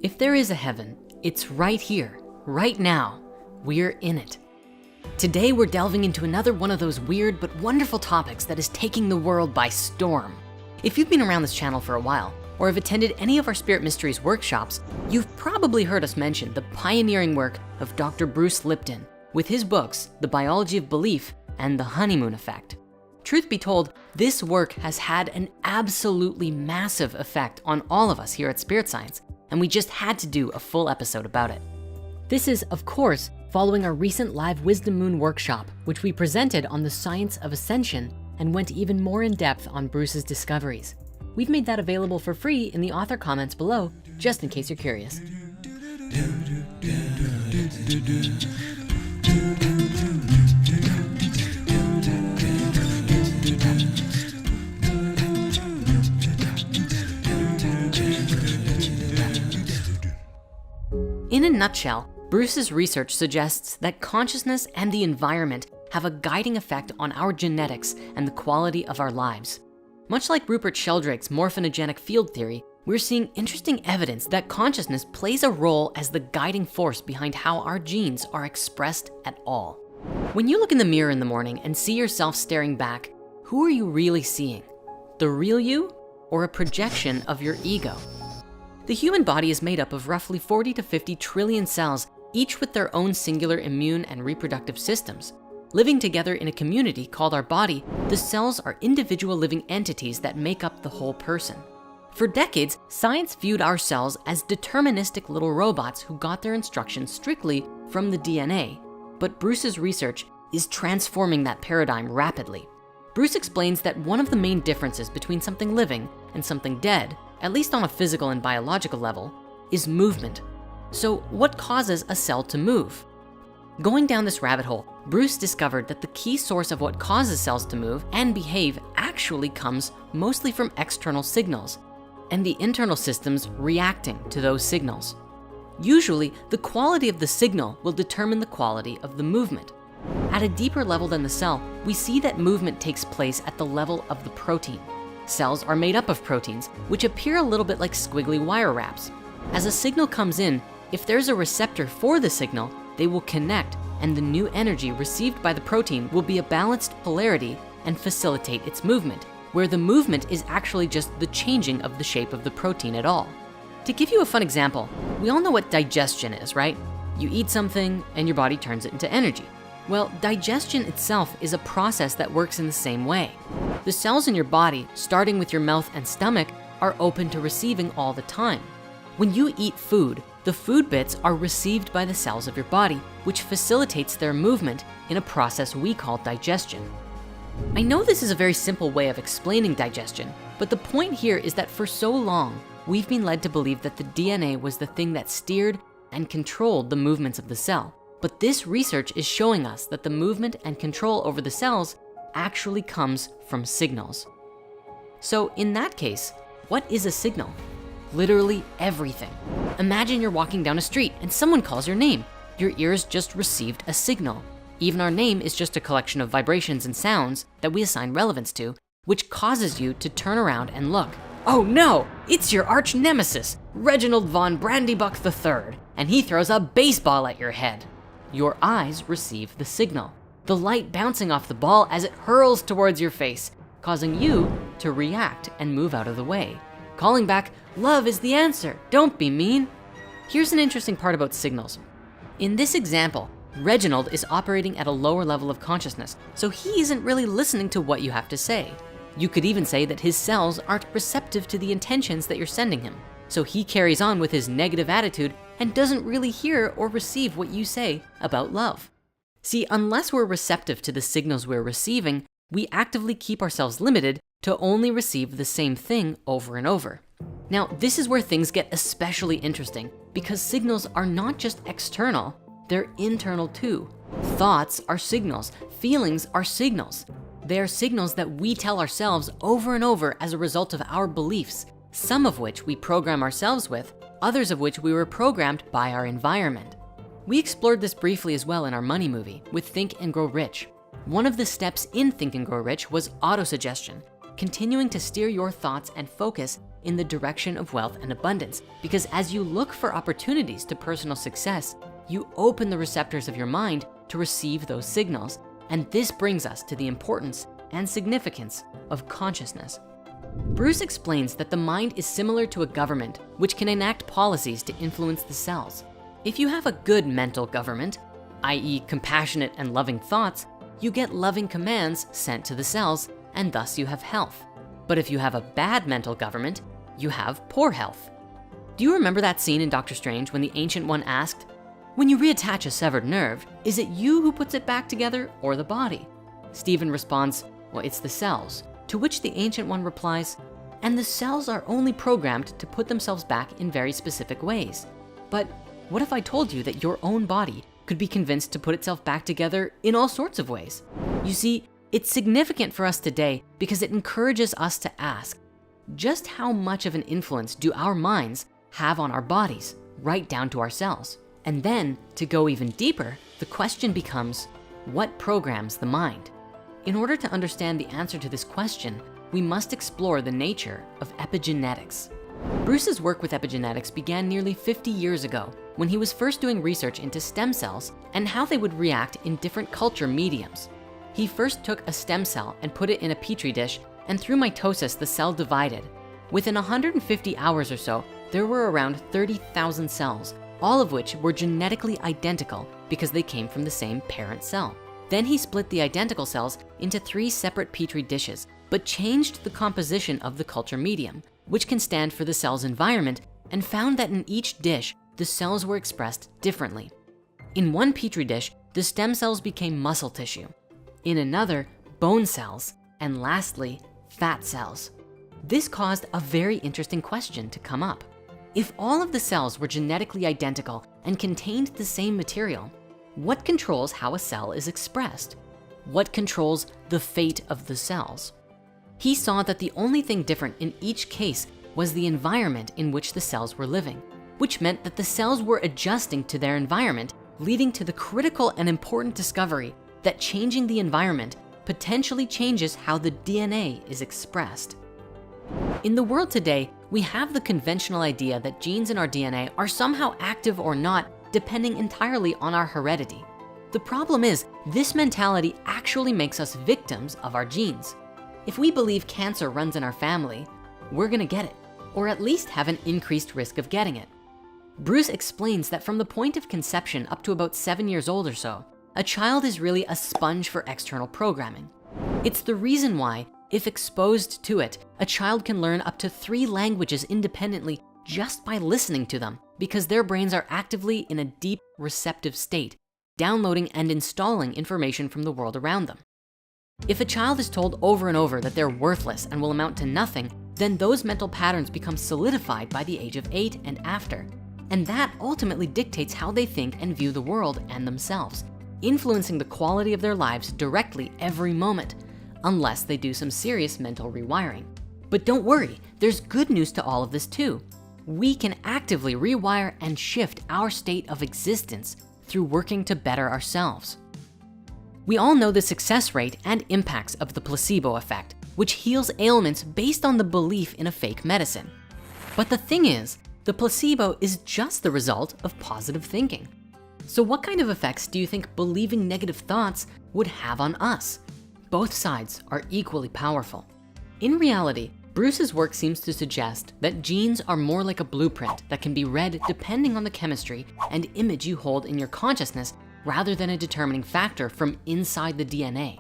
If there is a heaven, it's right here, right now. We're in it. Today, we're delving into another one of those weird but wonderful topics that is taking the world by storm. If you've been around this channel for a while, or have attended any of our Spirit Mysteries workshops, you've probably heard us mention the pioneering work of Dr. Bruce Lipton with his books, The Biology of Belief and The Honeymoon Effect. Truth be told, this work has had an absolutely massive effect on all of us here at Spirit Science, and we just had to do a full episode about it. This is, of course, following our recent live Wisdom Moon workshop, which we presented on the science of ascension and went even more in depth on Bruce's discoveries. We've made that available for free in the author comments below, just in case you're curious. In a nutshell, Bruce's research suggests that consciousness and the environment have a guiding effect on our genetics and the quality of our lives. Much like Rupert Sheldrake's morphinogenic field theory, we're seeing interesting evidence that consciousness plays a role as the guiding force behind how our genes are expressed at all. When you look in the mirror in the morning and see yourself staring back, who are you really seeing? The real you or a projection of your ego? The human body is made up of roughly 40 to 50 trillion cells, each with their own singular immune and reproductive systems. Living together in a community called our body, the cells are individual living entities that make up the whole person. For decades, science viewed our cells as deterministic little robots who got their instructions strictly from the DNA. But Bruce's research is transforming that paradigm rapidly. Bruce explains that one of the main differences between something living and something dead, at least on a physical and biological level, is movement. So what causes a cell to move? Going down this rabbit hole, Bruce discovered that the key source of what causes cells to move and behave actually comes mostly from external signals and the internal systems reacting to those signals. Usually, the quality of the signal will determine the quality of the movement. At a deeper level than the cell, we see that movement takes place at the level of the protein. Cells are made up of proteins, which appear a little bit like squiggly wire wraps. As a signal comes in, if there's a receptor for the signal, they will connect, and the new energy received by the protein will be a balanced polarity and facilitate its movement, where the movement is actually just the changing of the shape of the protein at all. To give you a fun example, we all know what digestion is, right? You eat something and your body turns it into energy. Well, digestion itself is a process that works in the same way. The cells in your body, starting with your mouth and stomach, are open to receiving all the time. When you eat food, the food bits are received by the cells of your body, which facilitates their movement in a process we call digestion. I know this is a very simple way of explaining digestion, but the point here is that for so long, we've been led to believe that the DNA was the thing that steered and controlled the movements of the cell. But this research is showing us that the movement and control over the cells actually comes from signals. So in that case, what is a signal? Literally everything. Imagine you're walking down a street and someone calls your name. Your ears just received a signal. Even our name is just a collection of vibrations and sounds that we assign relevance to, which causes you to turn around and look. Oh no, it's your arch nemesis, Reginald von Brandybuck III, and he throws a baseball at your head. Your eyes receive the signal, the light bouncing off the ball as it hurls towards your face, causing you to react and move out of the way. Calling back, love is the answer, don't be mean. Here's an interesting part about signals. In this example, Reginald is operating at a lower level of consciousness, so he isn't really listening to what you have to say. You could even say that his cells aren't receptive to the intentions that you're sending him. So he carries on with his negative attitude and doesn't really hear or receive what you say about love. See, unless we're receptive to the signals we're receiving, we actively keep ourselves limited to only receive the same thing over and over. Now, this is where things get especially interesting because signals are not just external, they're internal too. Thoughts are signals, feelings are signals. They are signals that we tell ourselves over and over as a result of our beliefs, some of which we program ourselves with, others of which we were programmed by our environment. We explored this briefly as well in our money movie with Think and Grow Rich. One of the steps in Think and Grow Rich was autosuggestion, continuing to steer your thoughts and focus in the direction of wealth and abundance, because as you look for opportunities to personal success, you open the receptors of your mind to receive those signals. And this brings us to the importance and significance of consciousness. Bruce explains that the mind is similar to a government, which can enact policies to influence the cells. If you have a good mental government, i.e. compassionate and loving thoughts, you get loving commands sent to the cells, and thus you have health. But if you have a bad mental government, you have poor health. Do you remember that scene in Doctor Strange when the Ancient One asked, "When you reattach a severed nerve, is it you who puts it back together or the body?" Stephen responds, "Well, it's the cells." To which the Ancient One replies, "And the cells are only programmed to put themselves back in very specific ways. But what if I told you that your own body could be convinced to put itself back together in all sorts of ways?" You see, it's significant for us today because it encourages us to ask, just how much of an influence do our minds have on our bodies, right down to our cells? And then, to go even deeper, the question becomes, what programs the mind? In order to understand the answer to this question, we must explore the nature of epigenetics. Bruce's work with epigenetics began nearly 50 years ago when he was first doing research into stem cells and how they would react in different culture mediums. He first took a stem cell and put it in a petri dish, and through mitosis, the cell divided. Within 150 hours or so, there were around 30,000 cells, all of which were genetically identical because they came from the same parent cell. Then he split the identical cells into 3 separate petri dishes, but changed the composition of the culture medium, which can stand for the cell's environment, and found that in each dish, the cells were expressed differently. In one petri dish, the stem cells became muscle tissue. In another, bone cells, and lastly, fat cells. This caused a very interesting question to come up. If all of the cells were genetically identical and contained the same material, what controls how a cell is expressed? What controls the fate of the cells? He saw that the only thing different in each case was the environment in which the cells were living, which meant that the cells were adjusting to their environment, leading to the critical and important discovery that changing the environment potentially changes how the DNA is expressed. In the world today, we have the conventional idea that genes in our DNA are somehow active or not, depending entirely on our heredity. The problem is, this mentality actually makes us victims of our genes. If we believe cancer runs in our family, we're gonna get it, or at least have an increased risk of getting it. Bruce explains that from the point of conception up to about 7 years old or so, a child is really a sponge for external programming. It's the reason why, if exposed to it, a child can learn up to 3 languages independently just by listening to them, because their brains are actively in a deep receptive state, downloading and installing information from the world around them. If a child is told over and over that they're worthless and will amount to nothing, then those mental patterns become solidified by the age of 8 and after. And that ultimately dictates how they think and view the world and themselves, influencing the quality of their lives directly every moment, unless they do some serious mental rewiring. But don't worry, there's good news to all of this too. We can actively rewire and shift our state of existence through working to better ourselves. We all know the success rate and impacts of the placebo effect, which heals ailments based on the belief in a fake medicine. But the thing is, the placebo is just the result of positive thinking. So what kind of effects do you think believing negative thoughts would have on us? Both sides are equally powerful. In reality, Bruce's work seems to suggest that genes are more like a blueprint that can be read depending on the chemistry and image you hold in your consciousness, rather than a determining factor from inside the DNA.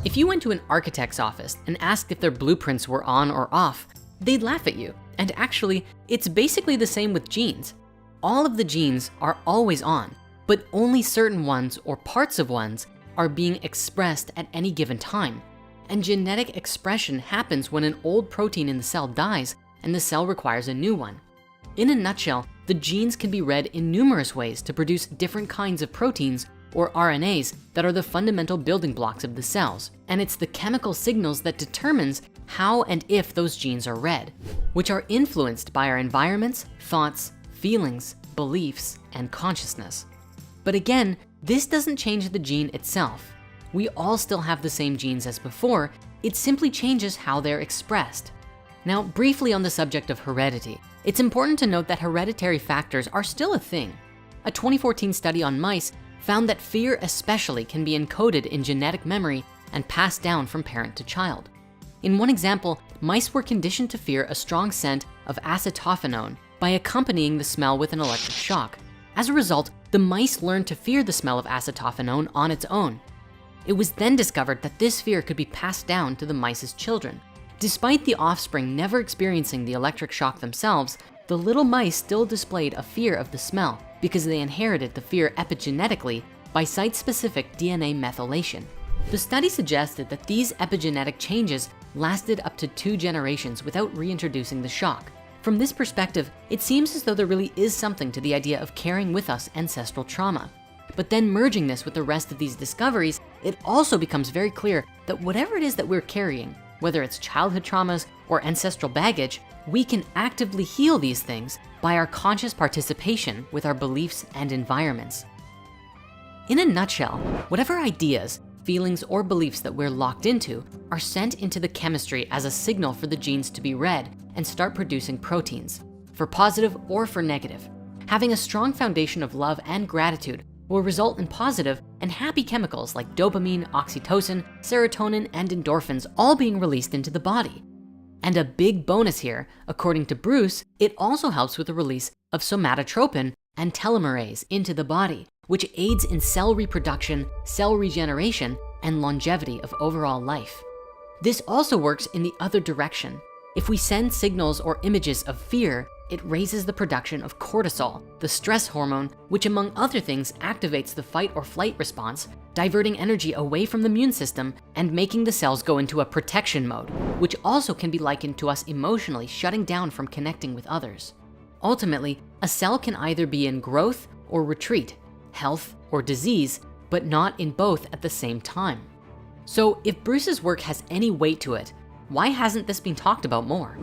If you went to an architect's office and asked if their blueprints were on or off, they'd laugh at you. And actually, it's basically the same with genes. All of the genes are always on, but only certain ones or parts of ones are being expressed at any given time. And genetic expression happens when an old protein in the cell dies and the cell requires a new one. In a nutshell, the genes can be read in numerous ways to produce different kinds of proteins or RNAs that are the fundamental building blocks of the cells. And it's the chemical signals that determines how and if those genes are read, which are influenced by our environments, thoughts, feelings, beliefs, and consciousness. But again, this doesn't change the gene itself. We all still have the same genes as before, it simply changes how they're expressed. Now, briefly on the subject of heredity, it's important to note that hereditary factors are still a thing. A 2014 study on mice found that fear especially can be encoded in genetic memory and passed down from parent to child. In one example, mice were conditioned to fear a strong scent of acetophenone by accompanying the smell with an electric shock. As a result, the mice learned to fear the smell of acetophenone on its own. It was then discovered that this fear could be passed down to the mice's children. Despite the offspring never experiencing the electric shock themselves, the little mice still displayed a fear of the smell because they inherited the fear epigenetically by site-specific DNA methylation. The study suggested that these epigenetic changes lasted up to 2 generations without reintroducing the shock. From this perspective, it seems as though there really is something to the idea of carrying with us ancestral trauma. But then merging this with the rest of these discoveries, it also becomes very clear that whatever it is that we're carrying, whether it's childhood traumas or ancestral baggage, we can actively heal these things by our conscious participation with our beliefs and environments. In a nutshell, whatever ideas, feelings, or beliefs that we're locked into are sent into the chemistry as a signal for the genes to be read and start producing proteins, for positive or for negative. Having a strong foundation of love and gratitude will result in positive and happy chemicals like dopamine, oxytocin, serotonin, and endorphins all being released into the body. And a big bonus here, according to Bruce, it also helps with the release of somatotropin and telomerase into the body, which aids in cell reproduction, cell regeneration, and longevity of overall life. This also works in the other direction. If we send signals or images of fear, it raises the production of cortisol, the stress hormone, which among other things activates the fight or flight response, diverting energy away from the immune system and making the cells go into a protection mode, which also can be likened to us emotionally shutting down from connecting with others. Ultimately, a cell can either be in growth or retreat, health or disease, but not in both at the same time. So if Bruce's work has any weight to it, why hasn't this been talked about more?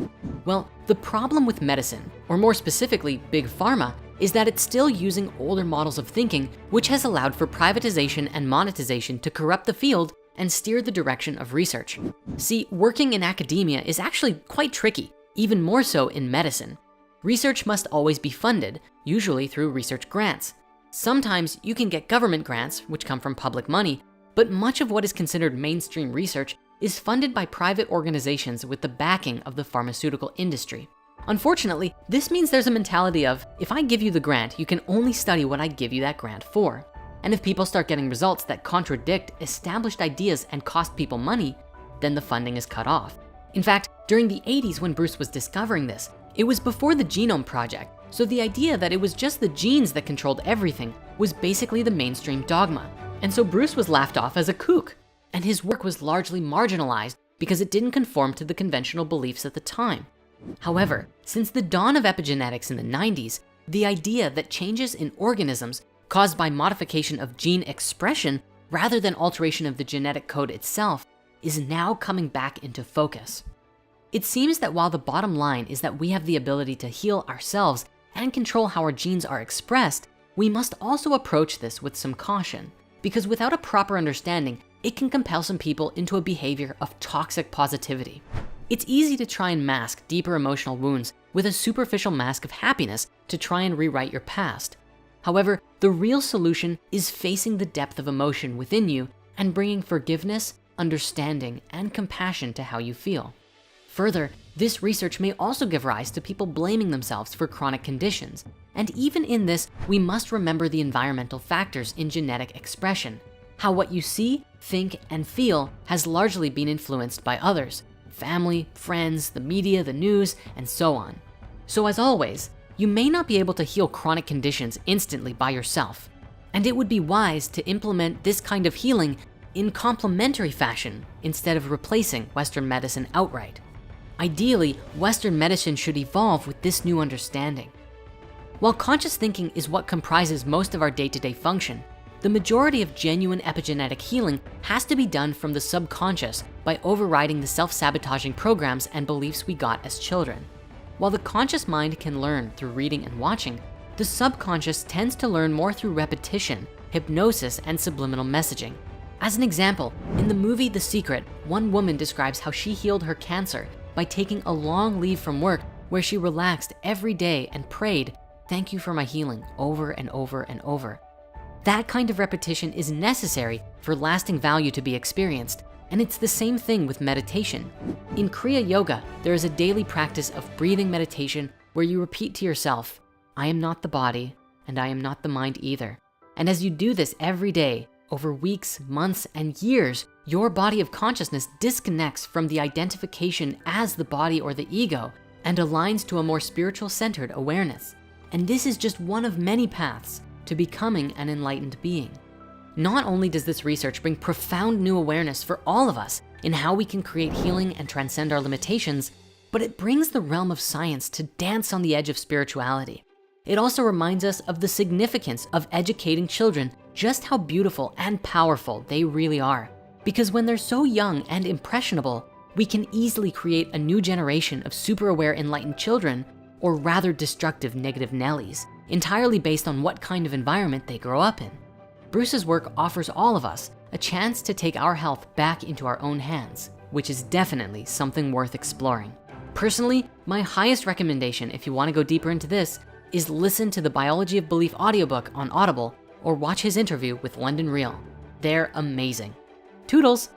Well, the problem with medicine, or more specifically, Big Pharma, is that it's still using older models of thinking, which has allowed for privatization and monetization to corrupt the field and steer the direction of research. See, working in academia is actually quite tricky, even more so in medicine. Research must always be funded, usually through research grants. Sometimes you can get government grants, which come from public money, but much of what is considered mainstream research is funded by private organizations with the backing of the pharmaceutical industry. Unfortunately, this means there's a mentality of, if I give you the grant, you can only study what I give you that grant for. And if people start getting results that contradict established ideas and cost people money, then the funding is cut off. In fact, during the 80s when Bruce was discovering this, it was before the Genome Project, so the idea that it was just the genes that controlled everything was basically the mainstream dogma. And so Bruce was laughed off as a kook, and his work was largely marginalized because it didn't conform to the conventional beliefs at the time. However, since the dawn of epigenetics in the 90s, the idea that changes in organisms caused by modification of gene expression rather than alteration of the genetic code itself is now coming back into focus. It seems that while the bottom line is that we have the ability to heal ourselves and control how our genes are expressed, we must also approach this with some caution, because without a proper understanding, it can compel some people into a behavior of toxic positivity. It's easy to try and mask deeper emotional wounds with a superficial mask of happiness to try and rewrite your past. However, the real solution is facing the depth of emotion within you and bringing forgiveness, understanding, and compassion to how you feel. Further, this research may also give rise to people blaming themselves for chronic conditions. And even in this, we must remember the environmental factors in genetic expression, how what you see, think, and feel has largely been influenced by others, family, friends, the media, the news, and so on. So as always, you may not be able to heal chronic conditions instantly by yourself, and it would be wise to implement this kind of healing in complementary fashion instead of replacing Western medicine outright. Ideally, Western medicine should evolve with this new understanding. While conscious thinking is what comprises most of our day-to-day function, the majority of genuine epigenetic healing has to be done from the subconscious by overriding the self-sabotaging programs and beliefs we got as children. While the conscious mind can learn through reading and watching, the subconscious tends to learn more through repetition, hypnosis, and subliminal messaging. As an example, in the movie The Secret, one woman describes how she healed her cancer by taking a long leave from work where she relaxed every day and prayed, "Thank you for my healing," over and over and over. That kind of repetition is necessary for lasting value to be experienced, and it's the same thing with meditation. In Kriya Yoga, there is a daily practice of breathing meditation where you repeat to yourself, "I am not the body, and I am not the mind either." And as you do this every day, over weeks, months, and years, your body of consciousness disconnects from the identification as the body or the ego and aligns to a more spiritual centered awareness. And this is just one of many paths to becoming an enlightened being. Not only does this research bring profound new awareness for all of us in how we can create healing and transcend our limitations, but it brings the realm of science to dance on the edge of spirituality. It also reminds us of the significance of educating children just how beautiful and powerful they really are. Because when they're so young and impressionable, we can easily create a new generation of super aware enlightened children, or rather destructive negative Nellies, entirely based on what kind of environment they grow up in. Bruce's work offers all of us a chance to take our health back into our own hands, which is definitely something worth exploring. Personally, my highest recommendation if you wanna go deeper into this is listen to the Biology of Belief audiobook on Audible or watch his interview with London Real. They're amazing. Toodles.